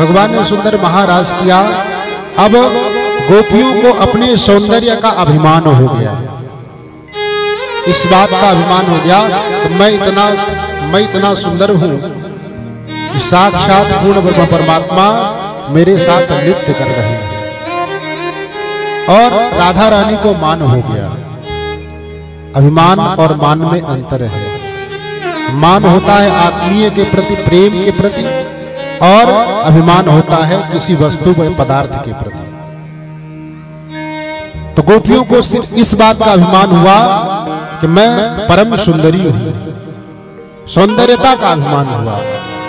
भगवान ने सुंदर महारास किया। अब गोपियों को अपने सौंदर्य का अभिमान हो गया, इस बात का अभिमान हो गया कि मैं इतना सुंदर हूं कि साक्षात पूर्ण ब्रह्म परमात्मा मेरे साथ नृत्य कर रहे हैं। और राधा रानी को मान हो गया। अभिमान और मान में अंतर है। मान होता है आत्मीय के प्रति, प्रेम के प्रति, और अभिमान होता है किसी वस्तु व पदार्थ के प्रति। तो गोपियों को सिर्फ इस बात का अभिमान हुआ कि मैं परम सुंदरी हूं, सौंदर्यता का अभिमान हुआ।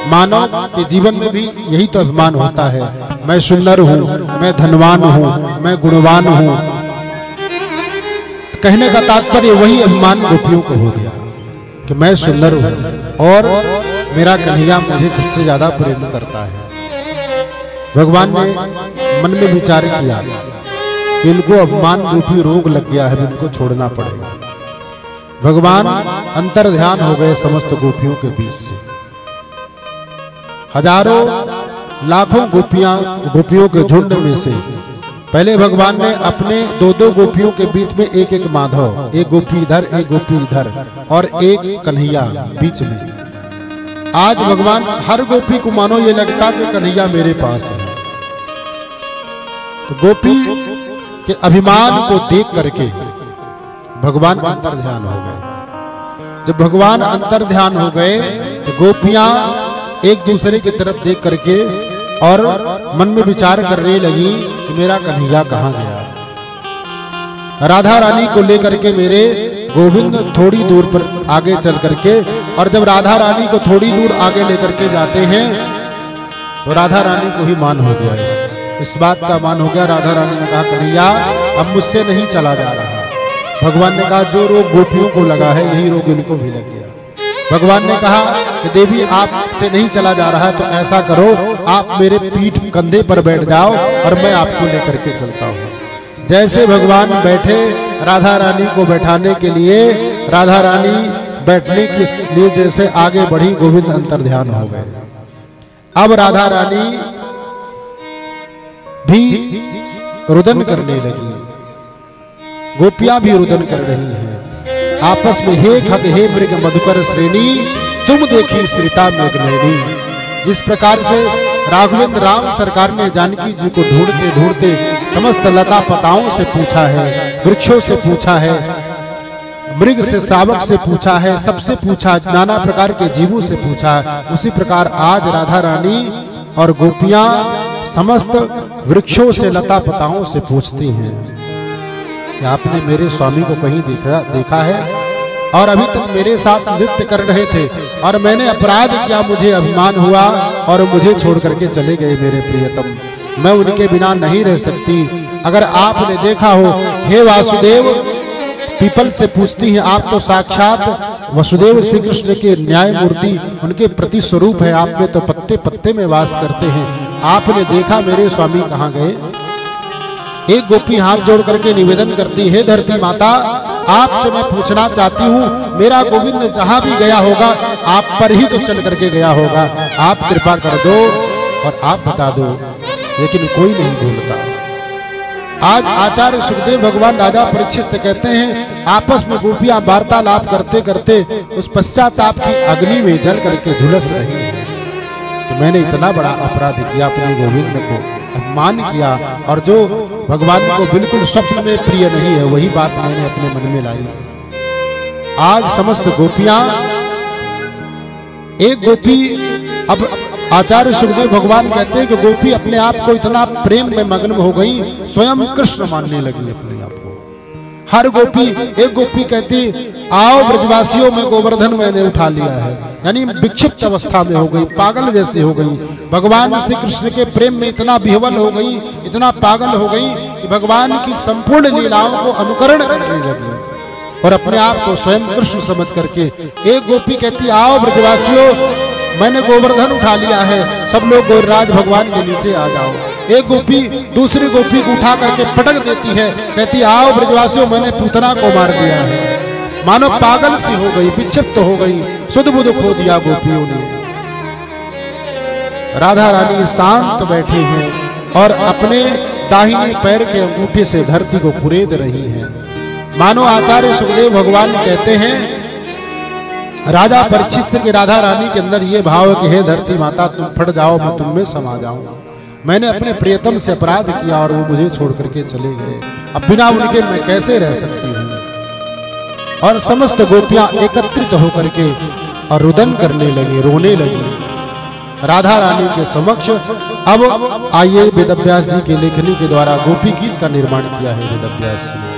मानव के जीवन में भी यही तो अभिमान होता है, मैं सुंदर हूं, मैं धनवान हूं, मैं गुणवान हूं। कहने का तात्पर्य वही अभिमान गोपियों को हो गया कि मैं सुंदर हूं और मेरा कन्हैया मुझे सबसे ज्यादा प्रेम करता है। भगवान ने मन में विचार किया कि इनको अभिमान रूपी रोग लग गया है, इनको छोड़ना पड़ेगा। भगवान अंतर ध्यान हो गए समस्त गोपियों के बीच से। हजारों लाखों गोपियों के झुंड में से पहले भगवान ने अपने दो गोपियों के बीच में एक माधव, एक गोपी इधर, एक गोपी इधर, और एक कन्हैया बीच में। आज भगवान हर गोपी को मानो ये लगता कि कन्हैया मेरे पास है। तो गोपी के अभिमान को देख करके भगवान अंतर ध्यान हो गए। जब भगवान अंतर ध्यान हो गए तो गोपियां एक दूसरे की तरफ देख करके और मन में विचार करने लगी कि मेरा कन्हैया कहां गया। राधा रानी को लेकर के मेरे गोविंद थोड़ी दूर पर आगे चल करके, और जब राधा रानी को थोड़ी दूर आगे लेकर के जाते हैं तो राधा रानी को ही मान हो गया। इस बात का मान हो गया। राधा रानी ने कहा कन्हैया अब मुझसे नहीं चला जा रहा। भगवान ने कहा जो रोग गोपियों को लगा है यही रोग इनको भी लग गया। भगवान ने कहा कि देवी आपसे नहीं चला जा रहा है तो ऐसा करो, आप मेरे पीठ कंधे पर बैठ जाओ और मैं आपको लेकर के चलता हूँ। जैसे भगवान बैठे राधा रानी को बैठाने के लिए, राधा रानी बैठने के लिए जैसे आगे बढ़ी, गोविंद अंतर ध्यान हो गए। अब राधा रानी भी रुदन करने लगी, गोपियां भी रुदन कर रही हैं आपस में। हे खग हे मृग मधुकर श्रेणी, तुम देखी श्रीता मेघनयनी। जिस प्रकार से राघवेंद्र राम सरकार ने जानकी जी को ढूंढते ढूंढते समस्त लता पताओं से पूछा है, वृक्षों से पूछा है, मृग से, शावक से पूछा है, सबसे पूछा, नाना प्रकार के जीवों से पूछा। उसी प्रकार आज राधा रानी और गोपियां समस्त वृक्षों से, लता पताओं से पूछती हैं कि आपने मेरे स्वामी को कहीं देखा है? और अभी तक मेरे साथ नृत्य कर रहे थे और मैंने अपराध किया, मुझे अभिमान हुआ और मुझे छोड़ करके चले गए मेरे प्रियतम। मैं उनके बिना नहीं रह सकती। अगर आपने देखा हो, हे वासुदेव, पीपल से पूछती हैं, आप तो साक्षात वसुदेव श्री कृष्ण के न्याय मूर्ति, उनके प्रति स्वरूप है। आप में तो पत्ते पत्ते में वास करते हैं। आपने देखा मेरे स्वामी कहाँ गए? एक गोपी हाथ जोड़ करके निवेदन करती है, धरती माता, आपसे मैं पूछना चाहती हूँ, मेरा गोविंद जहां भी गया होगा आप पर ही तो चल करके गया होगा। आप कृपा कर दो और आप बता दो। लेकिन कोई नहीं बोलता। आज आचार्य सुखदेव भगवान राजा परीक्षित से कहते हैं, आपस में गोपियां वार्तालाप करते करते उस पश्चाताप की अग्नि में जल करके झुलस रही है। तो मैंने इतना बड़ा अपराध किया, अपने गोविंद को अपमान किया, और जो भगवान को बिल्कुल स्वप्न में प्रिय नहीं है वही बात मैंने अपने मन में लाई। आज समस्त गोपियां, एक गोपी, अब आचार्य सुखदेव भगवान कहते हैं कि गोपी अपने आप को इतना प्रेम में मग्न हो गई, स्वयं कृष्ण मानने लगी अपने आप को। हर गोपी, एक गोपी कहती, आओ ब्रजवासियों में गोवर्धन मैंने उठा लिया है, यानी विक्षिप्त अवस्था में हो गई, पागल जैसे हो गई। भगवान श्री कृष्ण के प्रेम में इतना विह्वल हो गई, इतना पागल हो गई कि भगवान की संपूर्ण लीलाओं को अनुकरण करने लगी और अपने आप को स्वयं कृष्ण समझ करके। एक गोपी कहती, आओ ब्रजवासियों, मैंने गोवर्धन उठा लिया है, सब लोग गोरराज भगवान के नीचे आ जाओ। एक गोपी दूसरी गोपी को उठा करके पटक देती है, कहती, आओ ब्रजवासियों, मैंने पूतना को मार दिया है। मानो पागल सी हो गई, विक्षिप्त हो गई, सुध बुध खो दिया गोपियों ने। राधा रानी शांत बैठी हैं और अपने दाहिने पैर के अंगूठे से धरती को कुरेद रही हैं। मानो आचार्य सुखदेव भगवान कहते हैं राजा परीक्षित के राधा रानी के अंदर ये भाव है कि हे धरती माता तुम फट जाओ, मैं तुम में समा जाऊं। मैंने अपने प्रियतम से अपराध किया और वो मुझे छोड़ करके चले गए, अब बिना उनके मैं कैसे रह सकती हूँ। और समस्त गोपियां एकत्रित होकर के और रुदन करने लगी, रोने लगी राधा रानी के समक्ष। अब आइए वेदव्यास जी की लेखनी के द्वारा गोपी गीत का निर्माण किया है वेदव्यास जी ने।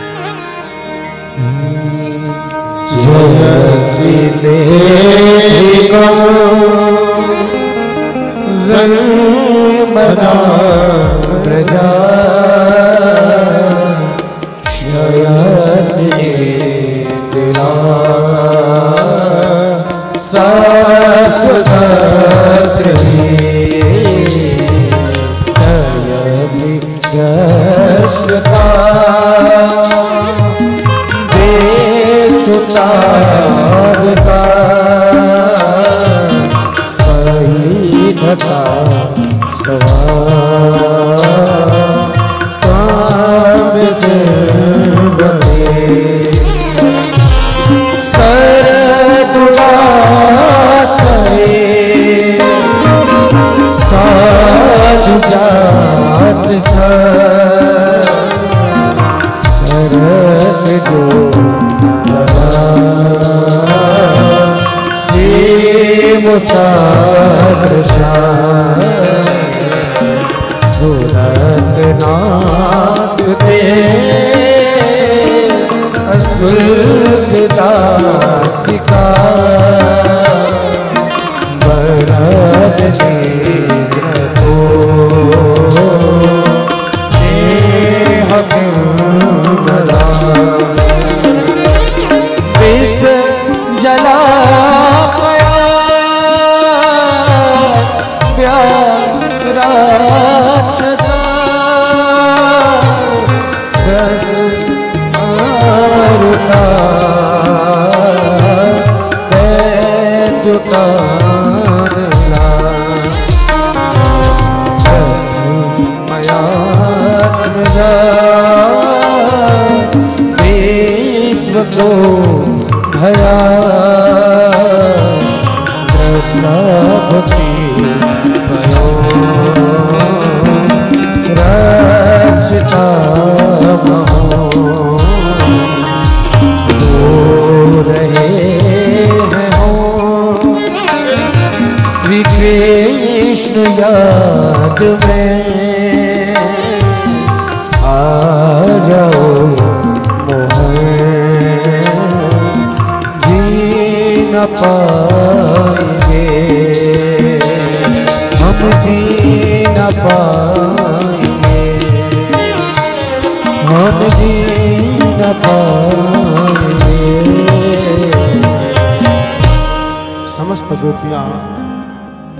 समस्त गोपियां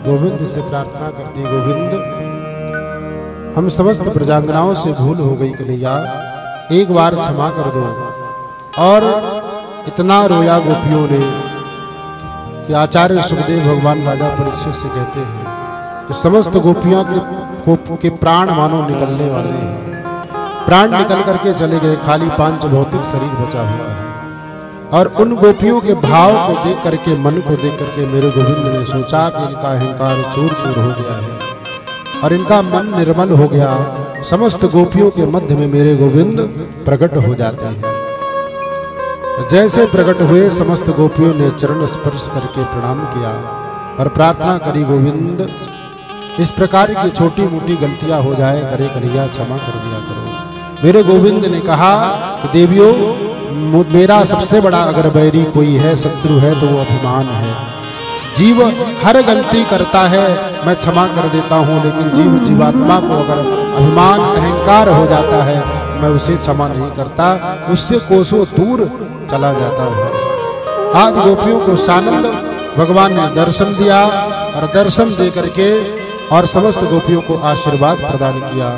गोविंद से प्रार्थना करती, गोविंद हम समस्त प्रजांगनाओं से भूल हो गई कन्हैया, एक बार क्षमा कर दो। और इतना रोया गोपियों ने कि आचार्य सुखदेव भगवान राजा परीक्षित से कहते हैं कि समस्त गोपियों के प्राण मानो निकलने वाले हैं। प्राण निकल करके चले गए, खाली पांच भौतिक शरीर बचा हुआ है। और उन गोपियों के भाव को देख करके, मन को देख करके मेरे गोविंद ने सोचा कि इनका अहंकार चूर चूर हो गया है और इनका मन निर्मल हो गया। समस्त गोपियों के मध्य में मेरे गोविंद प्रकट हो जाते हैं। जैसे प्रकट हुए समस्त गोपियों ने चरण स्पर्श करके प्रणाम किया और प्रार्थना करी, गोविंद इस प्रकार की छोटी मोटी गलतियां हो जाए करे कन्हैया क्षमा कर दिया करो। मेरे गोविंद ने कहा कि देवियों, मेरा सबसे बड़ा अगर बैरी कोई है, शत्रु है, तो वो अभिमान है। जीव हर गलती करता है, मैं क्षमा कर देता हूँ, लेकिन जीवात्मा को अगर अभिमान अहंकार हो जाता है, मैं उसे क्षमा नहीं करता, उससे कोसों दूर चला जाता हूँ। आज गोपियों को सानंद भगवान ने दर्शन दिया और दर्शन दे करके और समस्त गोपियों को आशीर्वाद प्रदान किया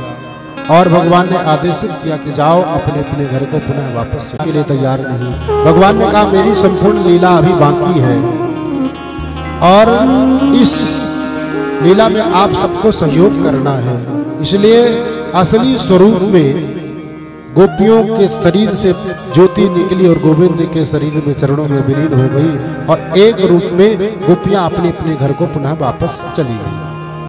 और भगवान ने आदेशित किया कि जाओ अपने अपने घर को पुनः वापस के लिए तैयार नहीं। भगवान ने कहा मेरी संपूर्ण लीला अभी बाकी है और इस लीला में आप सबको सहयोग करना है। इसलिए असली स्वरूप में गोपियों के शरीर से ज्योति निकली और गोविंद के शरीर में चरणों में विलीन हो गई और एक रूप में गोपियां अपने अपने घर को पुनः वापस चली गई।